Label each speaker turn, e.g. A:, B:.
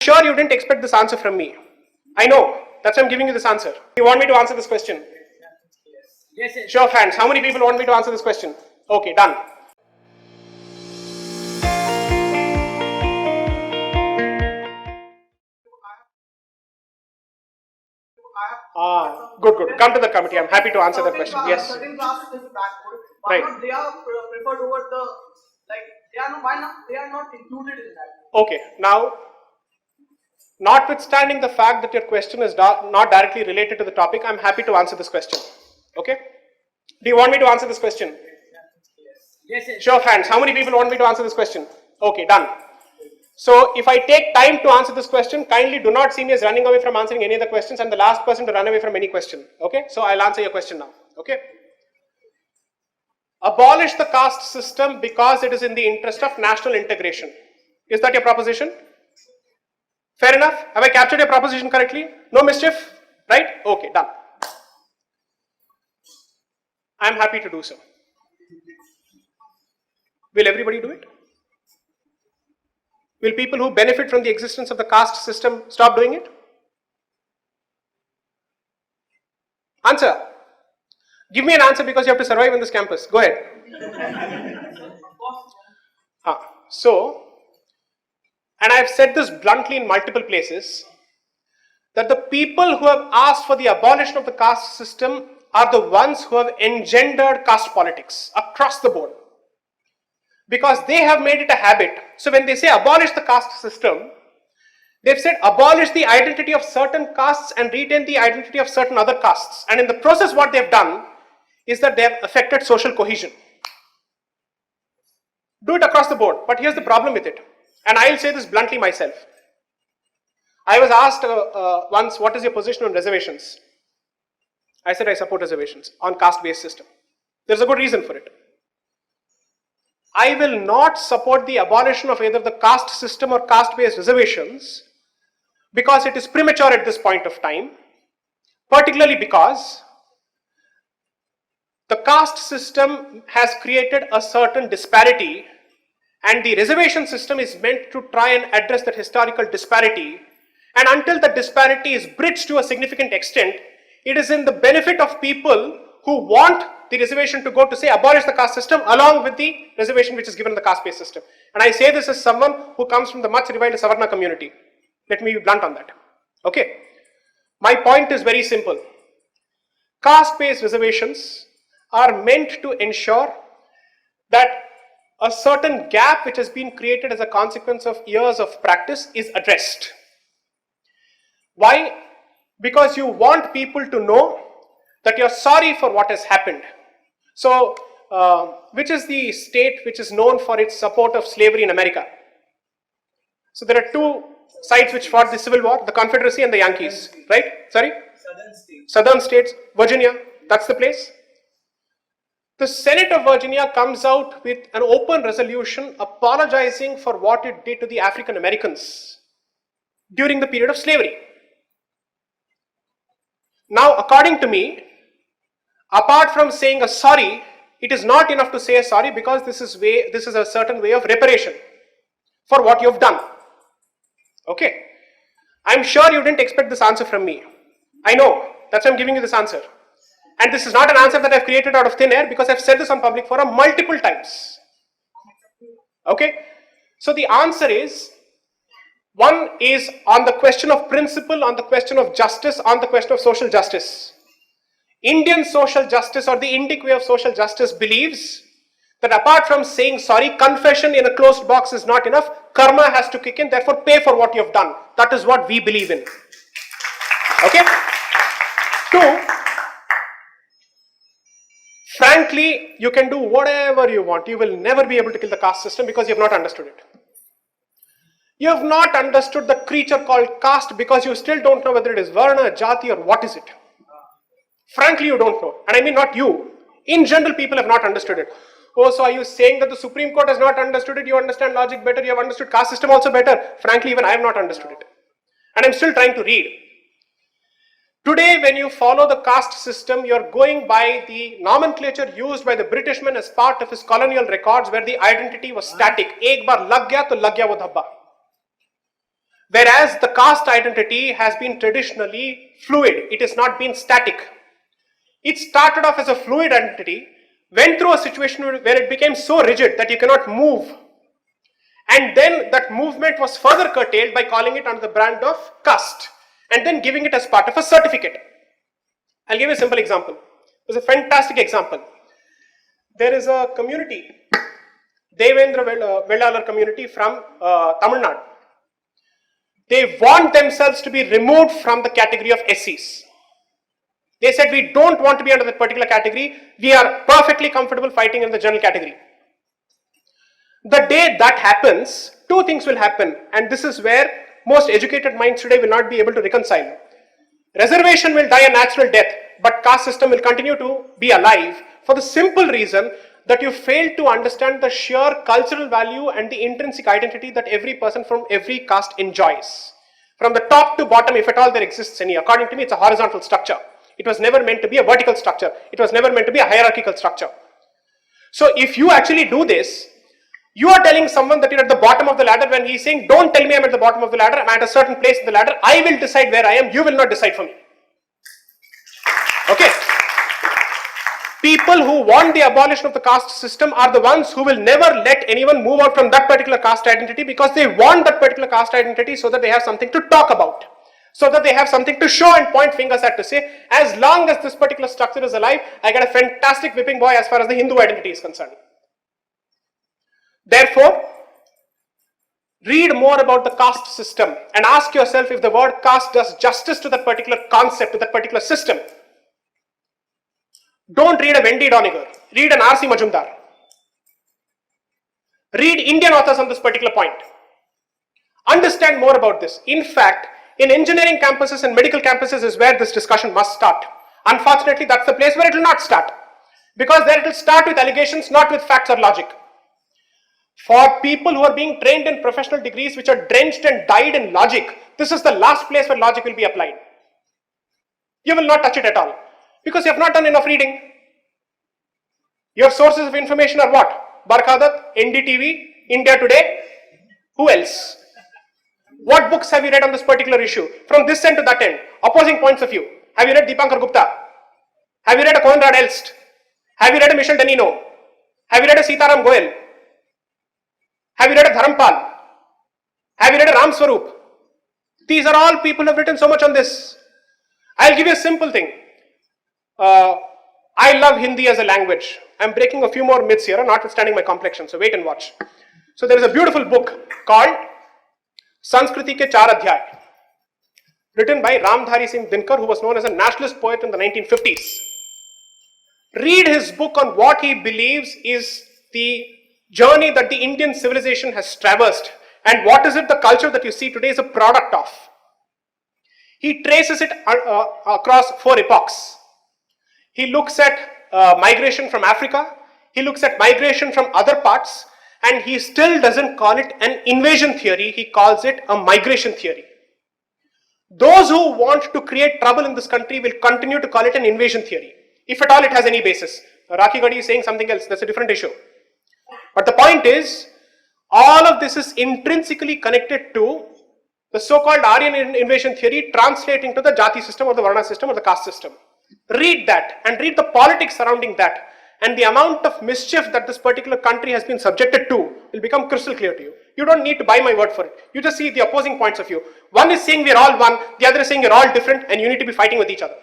A: Sure, you didn't expect this answer from me. I know. That's why I'm giving you this answer. You want me to answer this question? Yes. Show of hands. How many people want me to answer this question? Okay, done. Good. Come to the committee. I'm happy to answer that question. Yes.
B: Certain classes is backward. Why
A: Right.
B: not they are preferred over the they are not included in that?
A: Okay. Now, notwithstanding the fact that your question is not directly related to the topic, I'm happy to answer this question. Okay? Do you want me to answer this question?
B: Yes.
A: Show of hands. How many people want me to answer this question? Okay, done. So, if I take time to answer this question, kindly do not see me as running away from answering any of the questions and the last person to run away from any question. Okay? So, I'll answer your question now. Okay? Abolish the caste system because it is in the interest of national integration. Is that your proposition? Fair enough? Have I captured your proposition correctly? No mischief? Right? Okay, done. I am happy to do so. Will everybody do it? Will people who benefit from the existence of the caste system stop doing it? Answer. Give me an answer because you have to survive in this campus. Go ahead. So, and I have said this bluntly in multiple places, that the people who have asked for the abolition of the caste system are the ones who have engendered caste politics across the board. Because they have made it a habit. So when they say abolish the caste system, they've said abolish the identity of certain castes and retain the identity of certain other castes. And in the process what they've done is that they have affected social cohesion. Do it across the board. But here's the problem with it. And I'll say this bluntly myself. I was asked once, what is your position on reservations? I said I support reservations on caste-based system. There's a good reason for it. I will not support the abolition of either the caste system or caste-based reservations because it is premature at this point of time, particularly because the caste system has created a certain disparity and the reservation system is meant to try and address that historical disparity, and until the disparity is bridged to a significant extent, it is in the benefit of people who want the reservation to go to say abolish the caste system along with the reservation which is given in the caste-based system. And I say this as someone who comes from the much reviled Savarna community. Let me be blunt on that. Okay. My point is very simple. Caste-based reservations are meant to ensure that a certain gap which has been created as a consequence of years of practice is addressed. Why? Because you want people to know that you're sorry for what has happened. So, which is the state which is known for its support of slavery in America? So there are two sides which fought the Civil War, the Confederacy and the Yankees, right? Sorry? Southern states, Virginia, that's the place. The Senate of Virginia comes out with an open resolution apologizing for what it did to the African Americans during the period of slavery. Now, according to me, apart from saying a sorry, it is not enough to say a sorry because this is a certain way of reparation for what you have done. Okay. I'm sure you didn't expect this answer from me. I know. That's why I'm giving you this answer. And this is not an answer that I've created out of thin air because I've said this on public forum multiple times. Okay. So the answer is, one is on the question of principle, on the question of justice, on the question of social justice. Indian social justice or the Indic way of social justice believes that apart from saying sorry, confession in a closed box is not enough. Karma has to kick in, therefore pay for what you have done. That is what we believe in. Okay? Two, frankly, you can do whatever you want. You will never be able to kill the caste system because you have not understood it. You have not understood the creature called caste because you still don't know whether it is Varna, Jati or what is it. Frankly, you don't know. And I mean not you. In general, people have not understood it. Oh, so are you saying that the Supreme Court has not understood it? You understand logic better, you have understood caste system also better. Frankly, even I have not understood it. And I'm still trying to read. Today, when you follow the caste system, you're going by the nomenclature used by the Britishman as part of his colonial records where the identity was static. Ek bar lag gaya to lag gaya wo dhabba. Whereas the caste identity has been traditionally fluid, it has not been static. It started off as a fluid identity, went through a situation where it became so rigid that you cannot move. And then that movement was further curtailed by calling it under the brand of caste and then giving it as part of a certificate. I'll give you a simple example. There's a fantastic example. There is a community, Devendra Vellalar community from Tamil Nadu. They want themselves to be removed from the category of SCs. They said, we don't want to be under that particular category. We are perfectly comfortable fighting in the general category. The day that happens, two things will happen, and this is where most educated minds today will not be able to reconcile. Reservation will die a natural death, but caste system will continue to be alive for the simple reason that you fail to understand the sheer cultural value and the intrinsic identity that every person from every caste enjoys. From the top to bottom, if at all there exists any, according to me, it's a horizontal structure. It was never meant to be a vertical structure. It was never meant to be a hierarchical structure. So if you actually do this, you are telling someone that you're at the bottom of the ladder when he's saying, don't tell me I'm at the bottom of the ladder, I'm at a certain place in the ladder, I will decide where I am, you will not decide for me. Okay? People who want the abolition of the caste system are the ones who will never let anyone move out from that particular caste identity because they want that particular caste identity so that they have something to talk about. So that they have something to show and point fingers at to say, as long as this particular structure is alive, I get a fantastic whipping boy as far as the Hindu identity is concerned. Therefore, read more about the caste system and ask yourself if the word caste does justice to that particular concept, to that particular system. Don't read a Wendy Doniger, read an R.C. Majumdar. Read Indian authors on this particular point. Understand more about this. In fact, in engineering campuses and medical campuses is where this discussion must start. Unfortunately, that's the place where it will not start. Because there it will start with allegations, not with facts or logic. For people who are being trained in professional degrees which are drenched and dyed in logic, this is the last place where logic will be applied. You will not touch it at all. Because you have not done enough reading. Your sources of information are what? Barkhadat, NDTV, India Today. Who else? What books have you read on this particular issue? From this end to that end, opposing points of view. Have you read Deepankar Gupta? Have you read a Conrad Elst? Have you read a Michel Danino? Have you read a Sitaram Goel? Have you read a Dharampal? Have you read a Ram Swaroop? These are all people who have written so much on this. I'll give you a simple thing. I love Hindi as a language. I'm breaking a few more myths here, notwithstanding my complexion, so wait and watch. So there is a beautiful book called Sanskriti ke Char Adhyay, written by Ramdhari Singh Dinkar, who was known as a nationalist poet in the 1950s. Read his book on what he believes is the journey that the Indian civilization has traversed and what is it the culture that you see today is a product of. He traces it across 4 epochs. He looks at migration from Africa, he looks at migration from other parts, and he still doesn't call it an invasion theory, he calls it a migration theory. Those who want to create trouble in this country will continue to call it an invasion theory, if at all it has any basis. Rakhi Gadi is saying something else, that's a different issue. But the point is, all of this is intrinsically connected to the so-called Aryan invasion theory translating to the Jati system or the Varna system or the caste system. Read that and read the politics surrounding that, and the amount of mischief that this particular country has been subjected to will become crystal clear to you. You don't need to buy my word for it. You just see the opposing points of view. One is saying we're all one, the other is saying you're all different and you need to be fighting with each other.